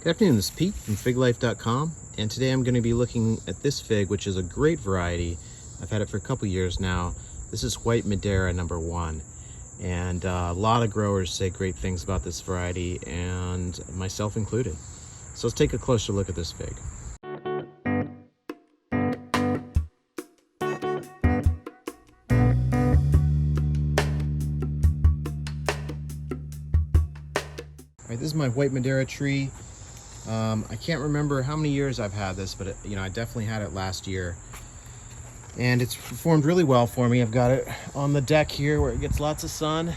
Good afternoon, this is Pete from FigLife.com, and today I'm going to be looking at this fig, which is a great variety. I've had it for a couple years now. This is white Madeira #1, and a lot of growers say great things about this variety, and myself included. So let's take a closer look at this fig. All right, this is my white Madeira tree. I can't remember how many years I've had this, but I definitely had it last year, and it's performed really well for me. I've got it on the deck here where it gets lots of sun,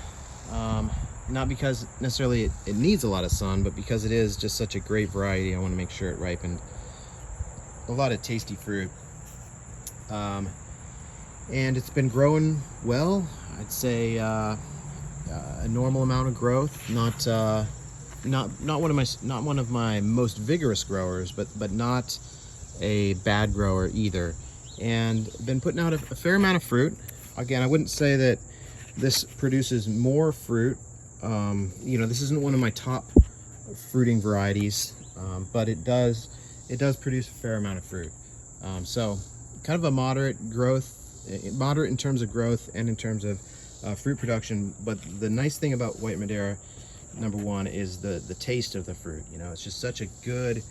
not because necessarily it needs a lot of sun, but because it is just such a great variety. I want to make sure it ripened. A lot of tasty fruit, and it's been growing well. I'd say a normal amount of growth, not one of my most vigorous growers, but not a bad grower either, and been putting out a fair amount of fruit. Again, I wouldn't say that this produces more fruit. This isn't one of my top fruiting varieties, but it does produce a fair amount of fruit. So kind of a moderate in terms of growth and in terms of fruit production. But the nice thing about white Madeira #1 is the taste of the fruit. It's just such a good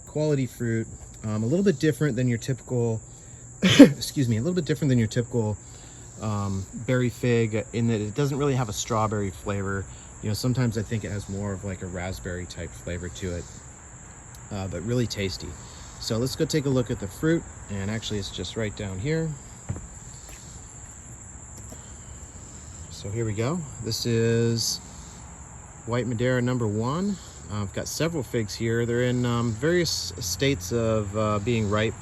quality fruit. A little bit different than your typical excuse me, a little bit different than your typical berry fig, in that it doesn't really have a strawberry flavor. Sometimes I think it has more of like a raspberry type flavor to it, but really tasty. So let's go take a look at the fruit, and actually it's just right down here. So here we go. This is white Madeira #1. I've got several figs here. They're in various states of being ripe,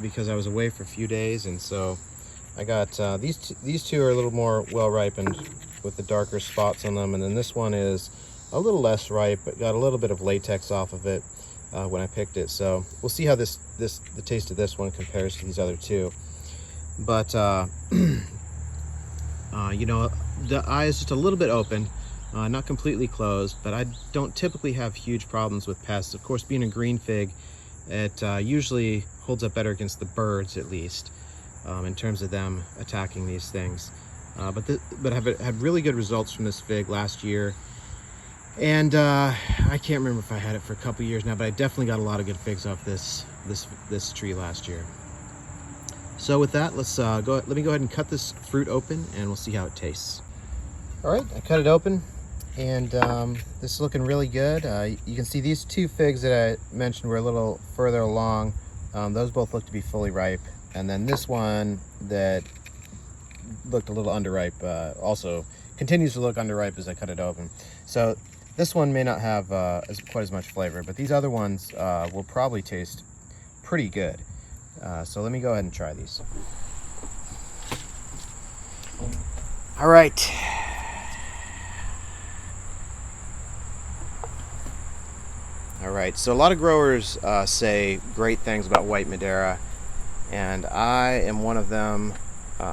because I was away for a few days, and so I got these two are a little more well ripened with the darker spots on them, and then this one is a little less ripe, but got a little bit of latex off of it when I picked it. So we'll see how the taste of this one compares to these other two. But the eye is just a little bit open, not completely closed, but I don't typically have huge problems with pests. Of course, being a green fig, it usually holds up better against the birds, at least, in terms of them attacking these things. But I've had really good results from this fig last year, and I can't remember if I had it for a couple years now, but I definitely got a lot of good figs off this tree last year. So with that, let me go ahead and cut this fruit open, and we'll see how it tastes. All right, I cut it open, and this is looking really good. You can see these two figs that I mentioned were a little further along. Those both look to be fully ripe, and then this one that looked a little underripe also continues to look underripe as I cut it open. So this one may not have quite as much flavor, but these other ones will probably taste pretty good. So let me go ahead and try these. All right. So a lot of growers say great things about white Madeira, and I am one of them.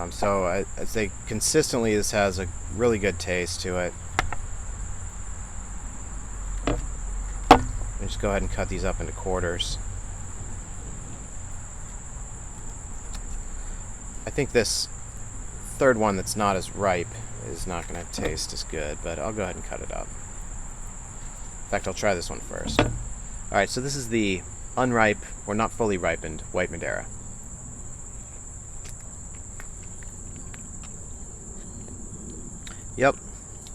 So I'd say consistently this has a really good taste to it. Let me just go ahead and cut these up into quarters. I think this third one that's not as ripe is not going to taste as good, but I'll go ahead and cut it up. In fact, I'll try this one first. All right, so this is the unripe, or not fully ripened, white Madeira. Yep,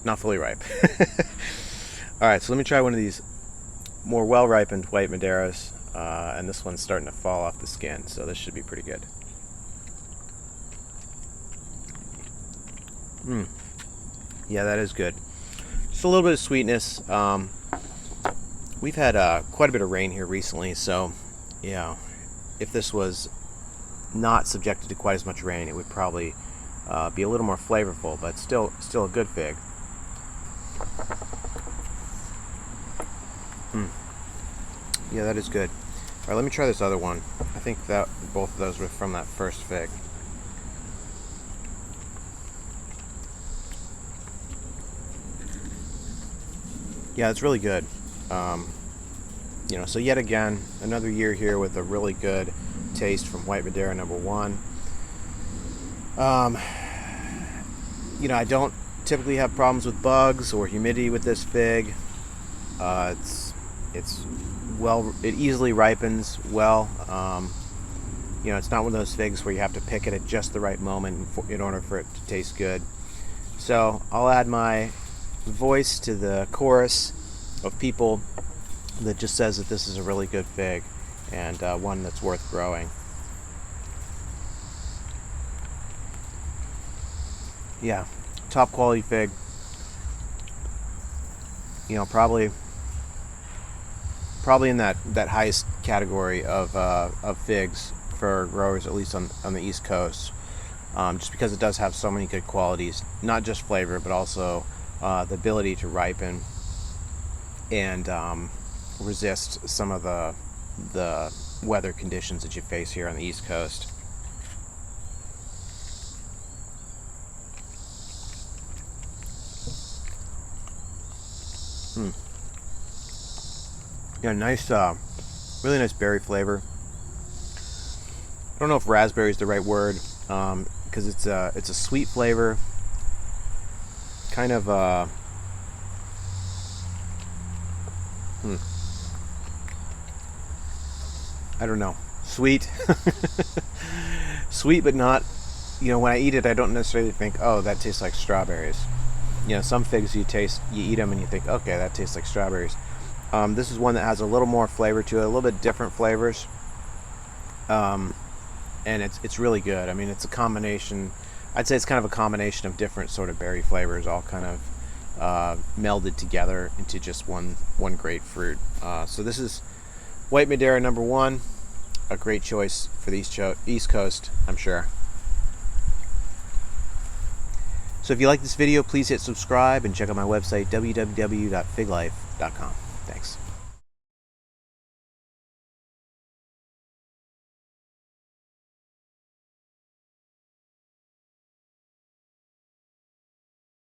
not fully ripe. All right, so let me try one of these more well-ripened white Madeiras, and this one's starting to fall off the skin, so this should be pretty good. Yeah, that is good. Just a little bit of sweetness. We've had quite a bit of rain here recently, so yeah, if this was not subjected to quite as much rain, it would probably be a little more flavorful, but still a good fig. Yeah, that is good. All right, let me try this other one. I think that both of those were from that first fig. Yeah, it's really good. You know, so yet again, another year here with a really good taste from White Madeira #1. You know, I don't typically have problems with bugs or humidity with this fig. It easily ripens well. You know, it's not one of those figs where you have to pick it at just the right moment in order for it to taste good. So I'll add my voice to the chorus of people that just says that this is a really good fig and one that's worth growing. Yeah, top quality fig. You know, probably in that highest category of figs for growers, at least on the East Coast, just because it does have so many good qualities, not just flavor, but also the ability to ripen and resist some of the weather conditions that you face here on the East Coast. Yeah, nice, really nice berry flavor. I don't know if raspberry is the right word, because it's a sweet flavor, kind of I don't know, sweet, sweet, but not. You know, when I eat it, I don't necessarily think, oh, that tastes like strawberries. You know, some figs you eat them and you think, okay, that tastes like strawberries. This is one that has a little more flavor to it, a little bit different flavors, and it's really good. I mean, it's a combination. I'd say it's kind of a combination of different sort of berry flavors, all kind of melded together into just one great fruit. So this is White Madeira #1, a great choice for the East Coast, I'm sure. So if you like this video, please hit subscribe and check out my website, www.figlife.com. Thanks.